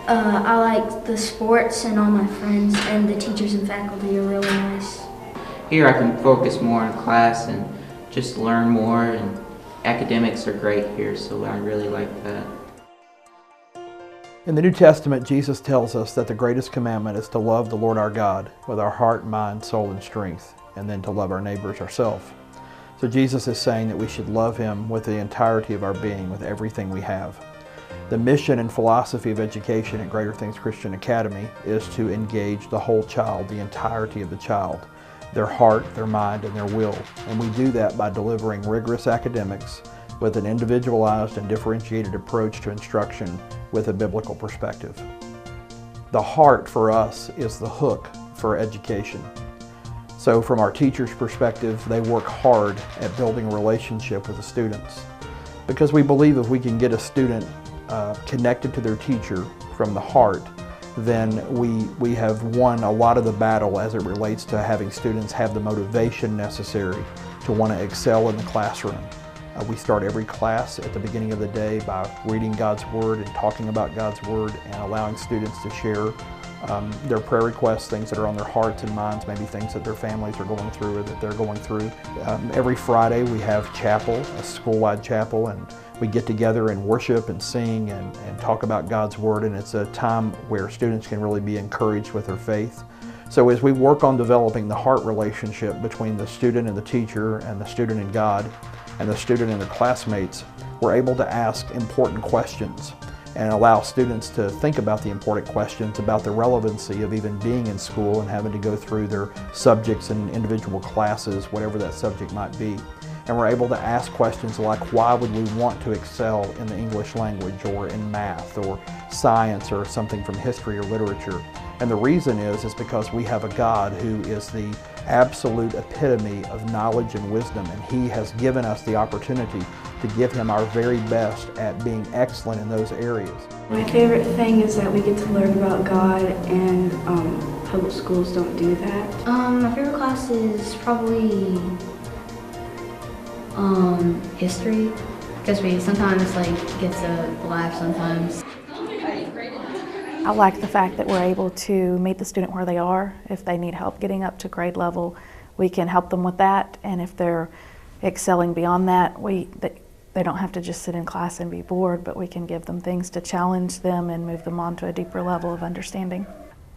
I like the sports and all my friends, and the teachers and faculty are really nice. Here I can focus more on class and just learn more, and academics are great here, so I really like that. In the New Testament, Jesus tells us that the greatest commandment is to love the Lord our God with our heart, mind, soul, and strength, and then to love our neighbors ourselves. So Jesus is saying that we should love Him with the entirety of our being, with everything we have. The mission and philosophy of education at Greater Things Christian Academy is to engage the whole child, the entirety of the child, their heart, their mind, and their will. And we do that by delivering rigorous academics with an individualized and differentiated approach to instruction with a biblical perspective. The heart for us is the hook for education. So from our teachers' perspective, they work hard at building a relationship with the students, because we believe if we can get a student connected to their teacher from the heart, then we have won a lot of the battle as it relates to having students have the motivation necessary to want to excel in the classroom. We start every class at the beginning of the day by reading God's Word and talking about God's Word, and allowing students to share their prayer requests, things that are on their hearts and minds, maybe things that their families are going through or that they're going through. Every Friday we have chapel, a school-wide chapel, and we get together and worship and sing and talk about God's Word, and it's a time where students can really be encouraged with their faith. So as we work on developing the heart relationship between the student and the teacher, and the student and God, and the student and their classmates, we're able to ask important questions and allow students to think about the important questions about the relevancy of even being in school and having to go through their subjects and individual classes, whatever that subject might be. And we're able to ask questions like, why would we want to excel in the English language, or in math, or science, or something from history or literature? And the reason is because we have a God who is the absolute epitome of knowledge and wisdom, and He has given us the opportunity to give Him our very best at being excellent in those areas. My favorite thing is that we get to learn about God, and public schools don't do that. My favorite class is probably history, because we sometimes get to laugh sometimes. I like the fact that we're able to meet the student where they are. If they need help getting up to grade level, we can help them with that. And if they're excelling beyond that, they don't have to just sit in class and be bored, but we can give them things to challenge them and move them on to a deeper level of understanding.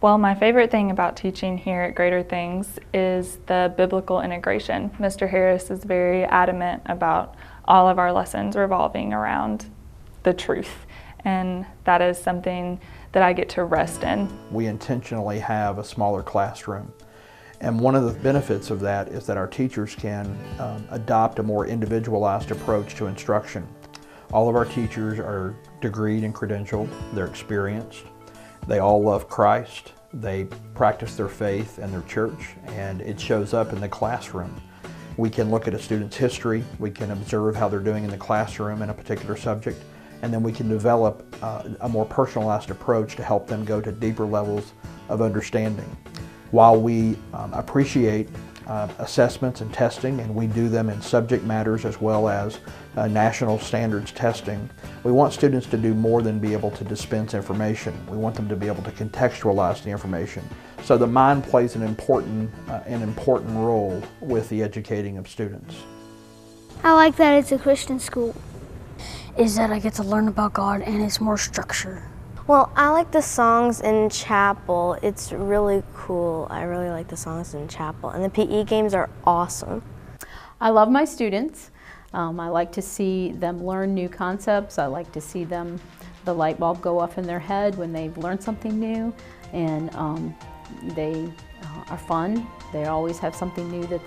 Well, my favorite thing about teaching here at Greater Things is the biblical integration. Mr. Harris is very adamant about all of our lessons revolving around the truth, and that is something that I get to rest in. We intentionally have a smaller classroom, and one of the benefits of that is that our teachers can adopt a more individualized approach to instruction. All of our teachers are degreed and credentialed, they're experienced, they all love Christ, they practice their faith and their church, and it shows up in the classroom. We can look at a student's history, we can observe how they're doing in the classroom in a particular subject, and then we can develop a more personalized approach to help them go to deeper levels of understanding. While we appreciate assessments and testing, and we do them in subject matters as well as national standards testing, we want students to do more than be able to dispense information. We want them to be able to contextualize the information. So the mind plays an important role with the educating of students. I like that it's a Christian school. Is that I get to learn about God, and it's more structure. Well, I like the songs in chapel. It's really cool. I really like the songs in chapel. And the PE games are awesome. I love my students. I like to see them learn new concepts. I like to see the light bulb go off in their head when they've learned something new. And they are fun. They always have something new that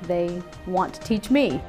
they want to teach me.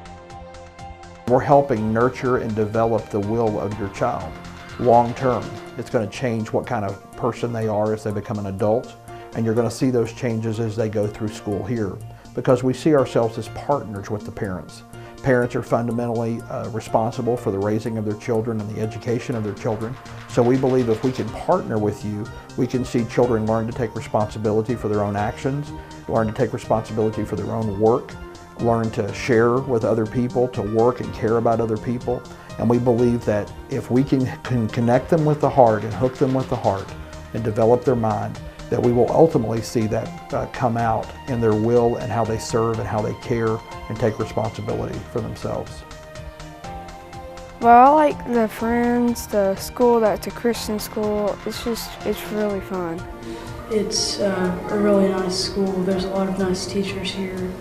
We're helping nurture and develop the will of your child long term. It's going to change what kind of person they are as they become an adult, and you're going to see those changes as they go through school here, because we see ourselves as partners with the parents. Parents are fundamentally responsible for the raising of their children and the education of their children. So we believe if we can partner with you, we can see children learn to take responsibility for their own actions, learn to take responsibility for their own work, learn to share with other people, to work and care about other people. And we believe that if we can connect them with the heart and hook them with the heart and develop their mind, that we will ultimately see that come out in their will and how they serve and how they care and take responsibility for themselves. Well, I like the friends, the school, that's a Christian school. It's really fun. It's a really nice school. There's a lot of nice teachers here.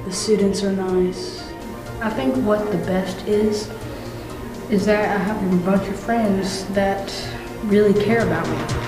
The students are nice. I think what the best is that I have a bunch of friends that really care about me.